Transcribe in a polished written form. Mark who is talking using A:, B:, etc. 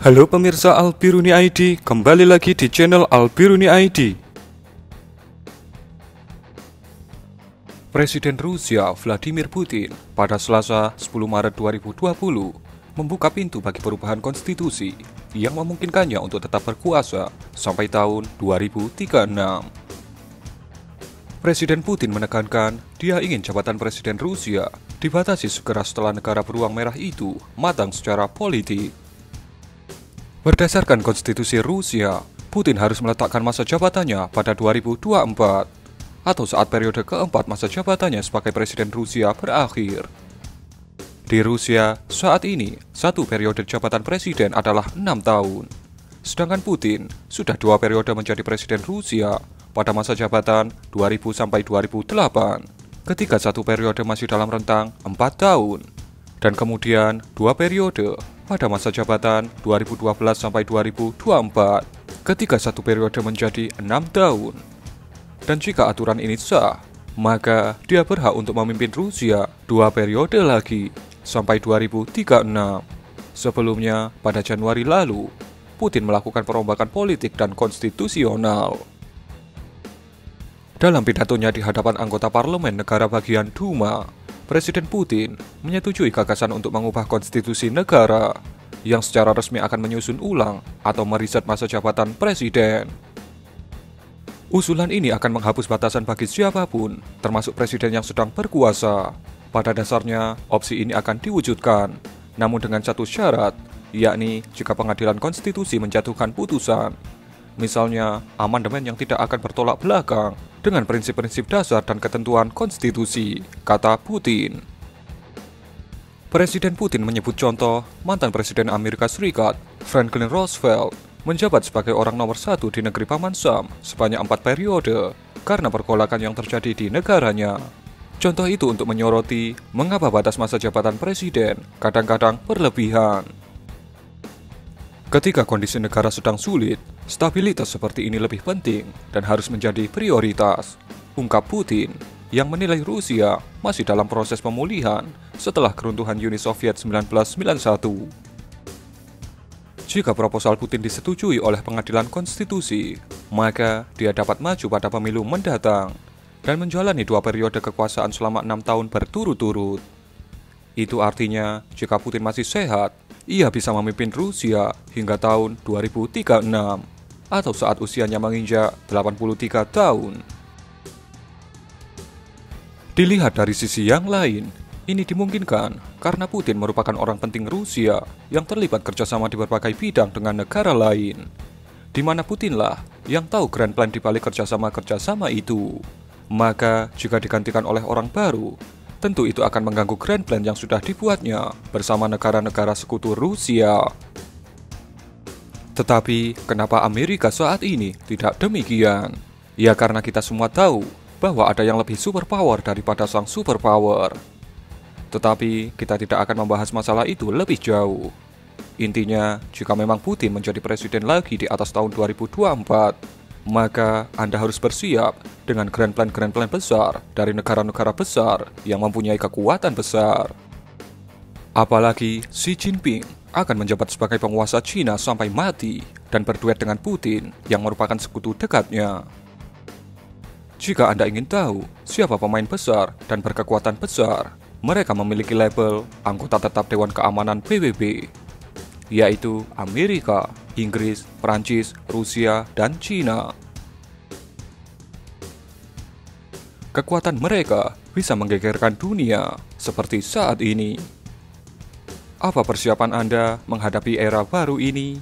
A: Halo pemirsa Albiruni ID, kembali lagi di channel Albiruni ID. Presiden Rusia Vladimir Putin pada Selasa 10 Maret 2020 membuka pintu bagi perubahan konstitusi yang memungkinkannya untuk tetap berkuasa sampai tahun 2036. Presiden Putin menekankan dia ingin jabatan Presiden Rusia dibatasi segera setelah negara beruang merah itu matang secara politik. Berdasarkan konstitusi Rusia, Putin harus meletakkan masa jabatannya pada 2024 atau saat periode keempat masa jabatannya sebagai Presiden Rusia berakhir. Di Rusia, saat ini, satu periode jabatan presiden adalah 6 tahun. Sedangkan Putin sudah 2 periode menjadi Presiden Rusia pada masa jabatan 2000 sampai 2008, ketika satu periode masih dalam rentang 4 tahun. Dan kemudian 2 periode pada masa jabatan 2012 sampai 2024, ketika satu periode menjadi 6 tahun. Dan jika aturan ini sah, maka dia berhak untuk memimpin Rusia 2 periode lagi sampai 2036. Sebelumnya, pada Januari lalu, Putin melakukan perombakan politik dan konstitusional. Dalam pidatonya di hadapan anggota parlemen negara bagian Duma, Presiden Putin menyetujui gagasan untuk mengubah konstitusi negara yang secara resmi akan menyusun ulang atau meriset masa jabatan presiden. Usulan ini akan menghapus batasan bagi siapapun, termasuk presiden yang sedang berkuasa. Pada dasarnya, opsi ini akan diwujudkan, namun dengan satu syarat, yakni jika pengadilan konstitusi menjatuhkan putusan. Misalnya, amandemen yang tidak akan bertolak belakang dengan prinsip-prinsip dasar dan ketentuan konstitusi, kata Putin. Presiden Putin menyebut contoh mantan Presiden Amerika Serikat, Franklin Roosevelt, menjabat sebagai orang nomor 1 di negeri Paman Sam sebanyak 4 periode karena pergolakan yang terjadi di negaranya. Contoh itu untuk menyoroti mengapa batas masa jabatan presiden kadang-kadang berlebihan. Ketika kondisi negara sedang sulit, stabilitas seperti ini lebih penting dan harus menjadi prioritas, ungkap Putin, yang menilai Rusia masih dalam proses pemulihan setelah keruntuhan Uni Soviet 1991. Jika proposal Putin disetujui oleh pengadilan konstitusi, maka dia dapat maju pada pemilu mendatang dan menjalani 2 periode kekuasaan selama 6 tahun berturut-turut. Itu artinya, jika Putin masih sehat, ia bisa memimpin Rusia hingga tahun 2036 atau saat usianya menginjak 83 tahun. Dilihat dari sisi yang lain, ini dimungkinkan karena Putin merupakan orang penting Rusia yang terlibat kerjasama di berbagai bidang dengan negara lain, di mana Putinlah yang tahu grand plan di balik kerjasama itu. Maka jika digantikan oleh orang baru, tentu itu akan mengganggu grand plan yang sudah dibuatnya bersama negara-negara sekutu Rusia. Tetapi, kenapa Amerika saat ini tidak demikian? Ya karena kita semua tahu bahwa ada yang lebih superpower daripada sang superpower. Tetapi, kita tidak akan membahas masalah itu lebih jauh. Intinya, jika memang Putin menjadi presiden lagi di atas tahun 2024, maka Anda harus bersiap dengan grand plan besar dari negara-negara besar yang mempunyai kekuatan besar. Apalagi Xi Jinping akan menjabat sebagai penguasa Cina sampai mati dan berduet dengan Putin yang merupakan sekutu dekatnya. Jika Anda ingin tahu siapa pemain besar dan berkekuatan besar, mereka memiliki label anggota tetap Dewan Keamanan PBB, yaitu Amerika, Inggris, Prancis, Rusia, dan Cina. Kekuatan mereka bisa menggegerkan dunia seperti saat ini. Apa persiapan Anda menghadapi era baru ini?